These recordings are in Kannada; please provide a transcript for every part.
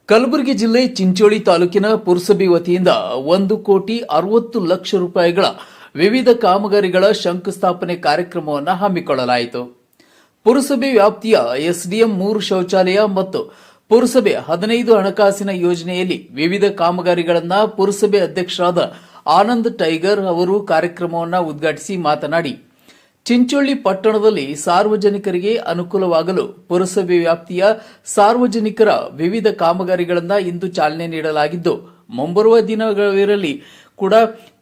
ಕಲಬುರಗಿ ಜಿಲ್ಲೆ ಚಿಂಚೋಳಿ ತಾಲೂಕಿನ ಪುರಸಭೆ ವತಿಯಿಂದ 1,60,60,00,000 ರೂಪಾಯಿಗಳ ವಿವಿಧ ಕಾಮಗಾರಿಗಳ ಶಂಕುಸ್ಥಾಪನೆ ಕಾರ್ಯಕ್ರಮವನ್ನು ಹಮ್ಮಿಕೊಳ್ಳಲಾಯಿತು. ಪುರಸಭೆ ವ್ಯಾಪ್ತಿಯ ಎಸ್ಡಿಎಂ 3 ಶೌಚಾಲಯ ಮತ್ತು ಪುರಸಭೆ 15 ಹಣಕಾಸಿನ ಯೋಜನೆಯಲ್ಲಿ ವಿವಿಧ ಕಾಮಗಾರಿಗಳನ್ನು ಪುರಸಭೆ ಅಧ್ಯಕ್ಷರಾದ ಆನಂದ್ ಟೈಗರ್ ಅವರು ಕಾರ್ಯಕ್ರಮವನ್ನು ಉದ್ಘಾಟಿಸಿ ಮಾತನಾಡಿ, ಚಿಂಚೋಳಿ ಪಟ್ಟಣದಲ್ಲಿ ಸಾರ್ವಜನಿಕರಿಗೆ ಅನುಕೂಲವಾಗಲು ಪುರಸಭೆ ವ್ಯಾಪ್ತಿಯ ಸಾರ್ವಜನಿಕರ ವಿವಿಧ ಕಾಮಗಾರಿಗಳನ್ನು ಇಂದು ಚಾಲನೆ ನೀಡಲಾಗಿದ್ದು, ಮುಂಬರುವ ದಿನಗಳಲ್ಲಿ ಕೂಡ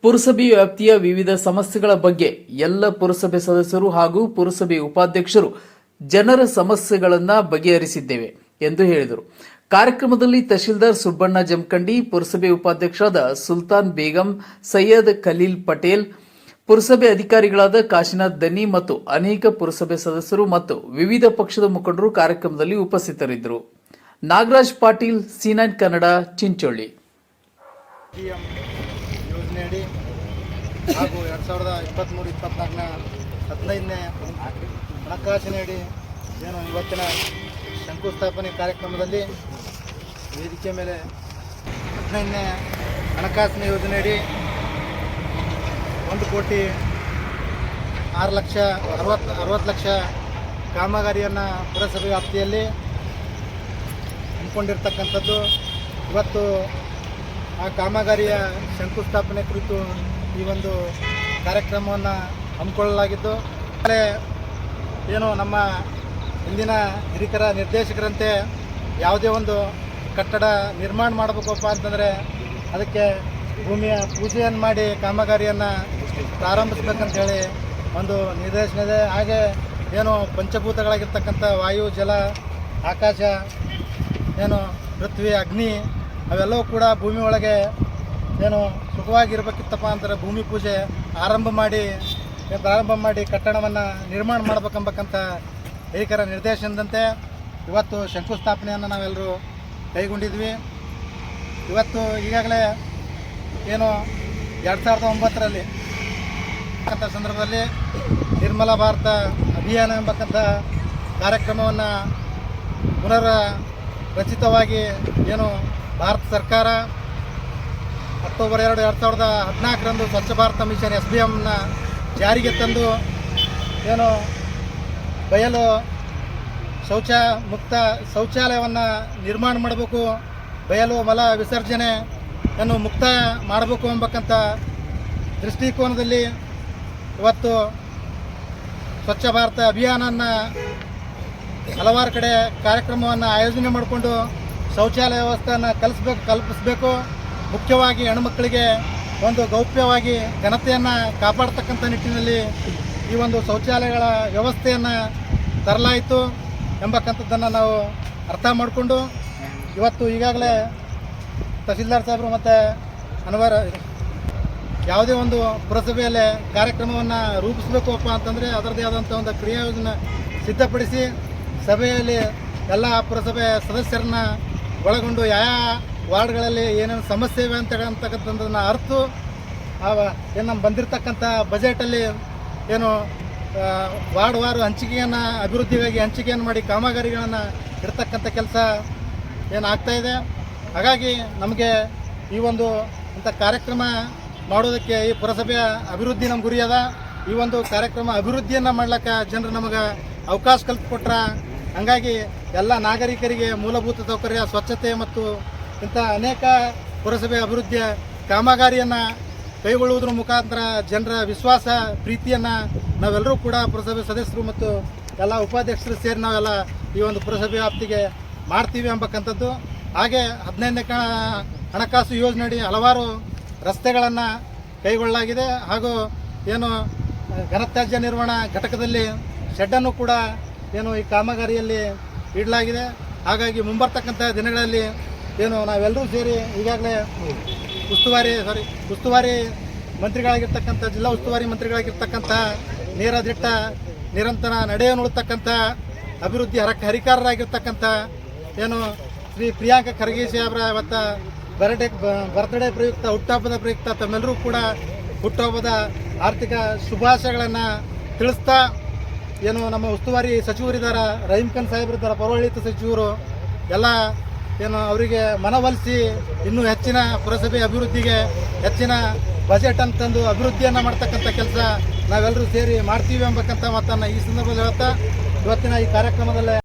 ಪುರಸಭೆ ವ್ಯಾಪ್ತಿಯ ವಿವಿಧ ಸಮಸ್ಯೆಗಳ ಬಗ್ಗೆ ಎಲ್ಲ ಪುರಸಭೆ ಸದಸ್ಯರು ಹಾಗೂ ಪುರಸಭೆ ಉಪಾಧ್ಯಕ್ಷರು ಜನರ ಸಮಸ್ಯೆಗಳನ್ನು ಬಗೆಹರಿಸಿದ್ದೇವೆ ಎಂದು ಹೇಳಿದರು. ಕಾರ್ಯಕ್ರಮದಲ್ಲಿ ತಹಶೀಲ್ದಾರ್ ಸುಬ್ಬಣ್ಣ ಜಮಖಂಡಿ, ಪುರಸಭೆ ಉಪಾಧ್ಯಕ್ಷರಾದ ಸುಲ್ತಾನ್ ಬೇಗಂ, ಸೈಯದ್ ಖಲೀಲ್ ಪಟೇಲ್, ಪುರಸಭೆ ಅಧಿಕಾರಿಗಳಾದ ಕಾಶಿನಾಥ್ ದನಿ ಮತ್ತು ಅನೇಕ ಪುರಸಭೆ ಸದಸ್ಯರು ಮತ್ತು ವಿವಿಧ ಪಕ್ಷದ ಮುಖಂಡರು ಕಾರ್ಯಕ್ರಮದಲ್ಲಿ ಉಪಸ್ಥಿತರಿದ್ದರು. ನಾಗರಾಜ್ ಪಾಟೀಲ್, C9 ಕನ್ನಡ, ಚಿಂಚೋಳಿ. ಯೋಜನೆಯಡಿ ಹಾಗೂ 2023-24ನ 15ನೇ ಹಣಕಾಸಿನಡಿ ಏನು ಇವತ್ತಿನ ಶಂಕುಸ್ಥಾಪನೆ ಕಾರ್ಯಕ್ರಮದಲ್ಲಿ ವೇದಿಕೆ ಮೇಲೆ 15ನೇ ಹಣಕಾಸಿನ ಯೋಜನೆಯಡಿ 1,60,60,00,000 ಕಾಮಗಾರಿಯನ್ನು ಪುರಸಭೆ ವ್ಯಾಪ್ತಿಯಲ್ಲಿ ಹಮ್ಮಿಕೊಂಡಿರ್ತಕ್ಕಂಥದ್ದು. ಇವತ್ತು ಆ ಕಾಮಗಾರಿಯ ಶಂಕುಸ್ಥಾಪನೆ ಕುರಿತು ಈ ಒಂದು ಕಾರ್ಯಕ್ರಮವನ್ನು ಹಮ್ಮಿಕೊಳ್ಳಲಾಗಿದ್ದು, ಏನು ನಮ್ಮ ಇಂದಿನ ಹಿರಿಕರ ನಿರ್ದೇಶಕರಂತೆ ಯಾವುದೇ ಒಂದು ಕಟ್ಟಡ ನಿರ್ಮಾಣ ಮಾಡಬೇಕಪ್ಪ ಅಂತಂದರೆ ಅದಕ್ಕೆ ಭೂಮಿಯ ಪೂಜೆಯನ್ನು ಮಾಡಿ ಕಾಮಗಾರಿಯನ್ನು ಪ್ರಾರಂಭಿಸಬೇಕಂತ ಹೇಳಿ ಒಂದು ನಿರ್ದೇಶನ ಇದೆ. ಹಾಗೆ ಏನು ಪಂಚಭೂತಗಳಾಗಿರ್ತಕ್ಕಂಥ ವಾಯು, ಜಲ, ಆಕಾಶ, ಏನು ಪೃಥ್ವಿ, ಅಗ್ನಿ ಅವೆಲ್ಲವೂ ಕೂಡ ಭೂಮಿ ಒಳಗೆ ಏನು ಸುಖವಾಗಿರ್ಬೇಕಿತ್ತಪ್ಪ ಅಂತಾರೆ ಭೂಮಿ ಪೂಜೆ ಪ್ರಾರಂಭ ಮಾಡಿ ಕಟ್ಟಡವನ್ನು ನಿರ್ಮಾಣ ಮಾಡ್ಬೇಕಂಬಕ್ಕಂಥ ಹಿರಿಕರ ನಿರ್ದೇಶನದಂತೆ ಇವತ್ತು ಶಂಕುಸ್ಥಾಪನೆಯನ್ನು ನಾವೆಲ್ಲರೂ ಕೈಗೊಂಡಿದ್ವಿ. ಇವತ್ತು ಈಗಾಗಲೇ ಏನು 2009ರಲ್ಲಿ ಸಂದರ್ಭದಲ್ಲಿ ನಿರ್ಮಲ ಭಾರತ ಅಭಿಯಾನ ಎಂಬಕ್ಕಂಥ ಕಾರ್ಯಕ್ರಮವನ್ನು ರಚಿತವಾಗಿ ಏನು ಭಾರತ ಸರ್ಕಾರ ಅಕ್ಟೋಬರ್ 2, 2014ರಂದು ಸ್ವಚ್ಛ ಭಾರತ ಮಿಷನ್ SBMನ ಜಾರಿಗೆ ತಂದು ಏನು ಬಯಲು ಮುಕ್ತ ಶೌಚಾಲಯವನ್ನು ನಿರ್ಮಾಣ ಮಾಡಬೇಕು, ಬಯಲು ಮಲ ವಿಸರ್ಜನೆಯನ್ನು ಮುಕ್ತಾಯ ಮಾಡಬೇಕು ಎಂಬಕ್ಕಂಥ ದೃಷ್ಟಿಕೋನದಲ್ಲಿ ಇವತ್ತು ಸ್ವಚ್ಛ ಭಾರತ ಅಭಿಯಾನವನ್ನು ಹಲವಾರು ಕಡೆ ಕಾರ್ಯಕ್ರಮವನ್ನು ಆಯೋಜನೆ ಮಾಡಿಕೊಂಡು ಶೌಚಾಲಯ ವ್ಯವಸ್ಥೆಯನ್ನು ಕಲ್ಪಿಸಬೇಕು. ಮುಖ್ಯವಾಗಿ ಹೆಣ್ಣುಮಕ್ಕಳಿಗೆ ಒಂದು ಗೌಪ್ಯವಾಗಿ ಘನತೆಯನ್ನು ಕಾಪಾಡ್ತಕ್ಕಂಥ ನಿಟ್ಟಿನಲ್ಲಿ ಈ ಒಂದು ಶೌಚಾಲಯಗಳ ವ್ಯವಸ್ಥೆಯನ್ನು ತರಲಾಯಿತು ಎಂಬಕ್ಕಂಥದ್ದನ್ನು ನಾವು ಅರ್ಥ ಮಾಡಿಕೊಂಡು ಇವತ್ತು ಈಗಾಗಲೇ ತಹಶೀಲ್ದಾರ್ ಸಾಹೇಬರು ಮತ್ತು ಅನ್ವರ್ ಯಾವುದೇ ಒಂದು ಪುರಸಭೆಯಲ್ಲಿ ಕಾರ್ಯಕ್ರಮವನ್ನು ರೂಪಿಸಬೇಕಪ್ಪ ಅಂತಂದರೆ ಅದರದ್ದೇ ಆದಂಥ ಒಂದು ಕ್ರಿಯಾಯೋಜನೆ ಸಿದ್ಧಪಡಿಸಿ ಸಭೆಯಲ್ಲಿ ಎಲ್ಲ ಪುರಸಭೆ ಸದಸ್ಯರನ್ನ ಒಳಗೊಂಡು ಯಾವ ವಾರ್ಡ್ಗಳಲ್ಲಿ ಏನೇನು ಸಮಸ್ಯೆ ಇವೆ ಅಂತಕ್ಕಂಥದ್ದನ್ನು ಅರ್ತು ಏನು ನಮ್ಮ ಬಂದಿರತಕ್ಕಂಥ ಬಜೆಟಲ್ಲಿ ಏನು ವಾರ್ಡ್ ಹಂಚಿಕೆಯನ್ನು ಅಭಿವೃದ್ಧಿಗಾಗಿ ಹಂಚಿಕೆಯನ್ನು ಮಾಡಿ ಕಾಮಗಾರಿಗಳನ್ನು ಇಡ್ತಕ್ಕಂಥ ಕೆಲಸ ಏನಾಗ್ತಾಯಿದೆ. ಹಾಗಾಗಿ ನಮಗೆ ಈ ಒಂದು ಇಂಥ ಕಾರ್ಯಕ್ರಮ ಮಾಡೋದಕ್ಕೆ ಈ ಪುರಸಭೆಯ ಅಭಿವೃದ್ಧಿ ನಮ್ಮ ಗುರಿ ಅದ. ಈ ಒಂದು ಕಾರ್ಯಕ್ರಮ ಅಭಿವೃದ್ಧಿಯನ್ನು ಮಾಡ್ಲಿಕ್ಕೆ ಜನರು ನಮಗೆ ಅವಕಾಶ ಕಲ್ಪಿಕೊಟ್ರ. ಹಾಗಾಗಿ ಎಲ್ಲ ನಾಗರಿಕರಿಗೆ ಮೂಲಭೂತ ಸೌಕರ್ಯ, ಸ್ವಚ್ಛತೆ ಮತ್ತು ಇಂಥ ಅನೇಕ ಪುರಸಭೆ ಅಭಿವೃದ್ಧಿಯ ಕಾಮಗಾರಿಯನ್ನು ಕೈಗೊಳ್ಳುವುದರ ಮುಖಾಂತರ ಜನರ ವಿಶ್ವಾಸ, ಪ್ರೀತಿಯನ್ನು ನಾವೆಲ್ಲರೂ ಕೂಡ ಪುರಸಭೆ ಸದಸ್ಯರು ಮತ್ತು ಎಲ್ಲ ಉಪಾಧ್ಯಕ್ಷರು ಸೇರಿ ನಾವೆಲ್ಲ ಈ ಒಂದು ಪುರಸಭೆ ವ್ಯಾಪ್ತಿಗೆ ಮಾಡ್ತೀವಿ ಎಂಬಕ್ಕಂಥದ್ದು. ಹಾಗೆ 15ನೇ ಹಣಕಾಸು ಯೋಜನೆಯಡಿ ಹಲವಾರು ರಸ್ತೆಗಳನ್ನು ಕೈಗೊಳ್ಳಲಾಗಿದೆ. ಹಾಗೂ ಏನು ಘನತ್ಯಾಜ್ಯ ನಿರ್ವಹಣಾ ಘಟಕದಲ್ಲಿ ಶೆಡ್ಡನ್ನು ಕೂಡ ಏನು ಈ ಕಾಮಗಾರಿಯಲ್ಲಿ ಇಡಲಾಗಿದೆ. ಹಾಗಾಗಿ ಮುಂಬರ್ತಕ್ಕಂಥ ದಿನಗಳಲ್ಲಿ ಏನು ನಾವೆಲ್ಲರೂ ಸೇರಿ ಈಗಾಗಲೇ ಉಸ್ತುವಾರಿ ಮಂತ್ರಿಗಳಾಗಿರ್ತಕ್ಕಂಥ ಜಿಲ್ಲಾ ಉಸ್ತುವಾರಿ ಮಂತ್ರಿಗಳಾಗಿರ್ತಕ್ಕಂಥ ನೇರದಿಟ್ಟ ನಿರಂತರ ನಡೆಯನುಳ್ತಕ್ಕಂಥ ಅಭಿವೃದ್ಧಿ ಹರಿಕಾರರಾಗಿರ್ತಕ್ಕಂಥ ಏನು ಶ್ರೀ ಪ್ರಿಯಾಂಕ ಖರ್ಗೆ ಸಾಹೇಬ್ರ ಇವತ್ತು ಬರ್ತ್ಡೇ ಪ್ರಯುಕ್ತ, ಹುಟ್ಟುಹಬ್ಬದ ಪ್ರಯುಕ್ತ ತಮ್ಮೆಲ್ಲರೂ ಕೂಡ ಹುಟ್ಟುಹಬ್ಬದ ಆರ್ಥಿಕ ಶುಭಾಶಯಗಳನ್ನು ತಿಳಿಸ್ತಾ ಏನು ನಮ್ಮ ಉಸ್ತುವಾರಿ ಸಚಿವರಿದ್ದಾರೆ, ರಹೀಂ ಖಾನ್ ಸಾಹೇಬರಿದ್ದಾರೆ, ಪೌರಾಡಳಿತ ಸಚಿವರು, ಎಲ್ಲ ಏನು ಅವರಿಗೆ ಮನವೊಲಿಸಿ ಇನ್ನೂ ಹೆಚ್ಚಿನ ಪುರಸಭೆ ಅಭಿವೃದ್ಧಿಗೆ ಹೆಚ್ಚಿನ ಬಜೆಟ್ ಅಂತಂದು ಅಭಿವೃದ್ಧಿಯನ್ನು ಮಾಡ್ತಕ್ಕಂಥ ಕೆಲಸ ನಾವೆಲ್ಲರೂ ಸೇರಿ ಮಾಡ್ತೀವಿ ಎಂಬಕ್ಕಂಥ ಮಾತನ್ನು ಈ ಸಂದರ್ಭದಲ್ಲಿ ಹೇಳ್ತಾ ಇವತ್ತಿನ ಈ ಕಾರ್ಯಕ್ರಮದಲ್ಲಿ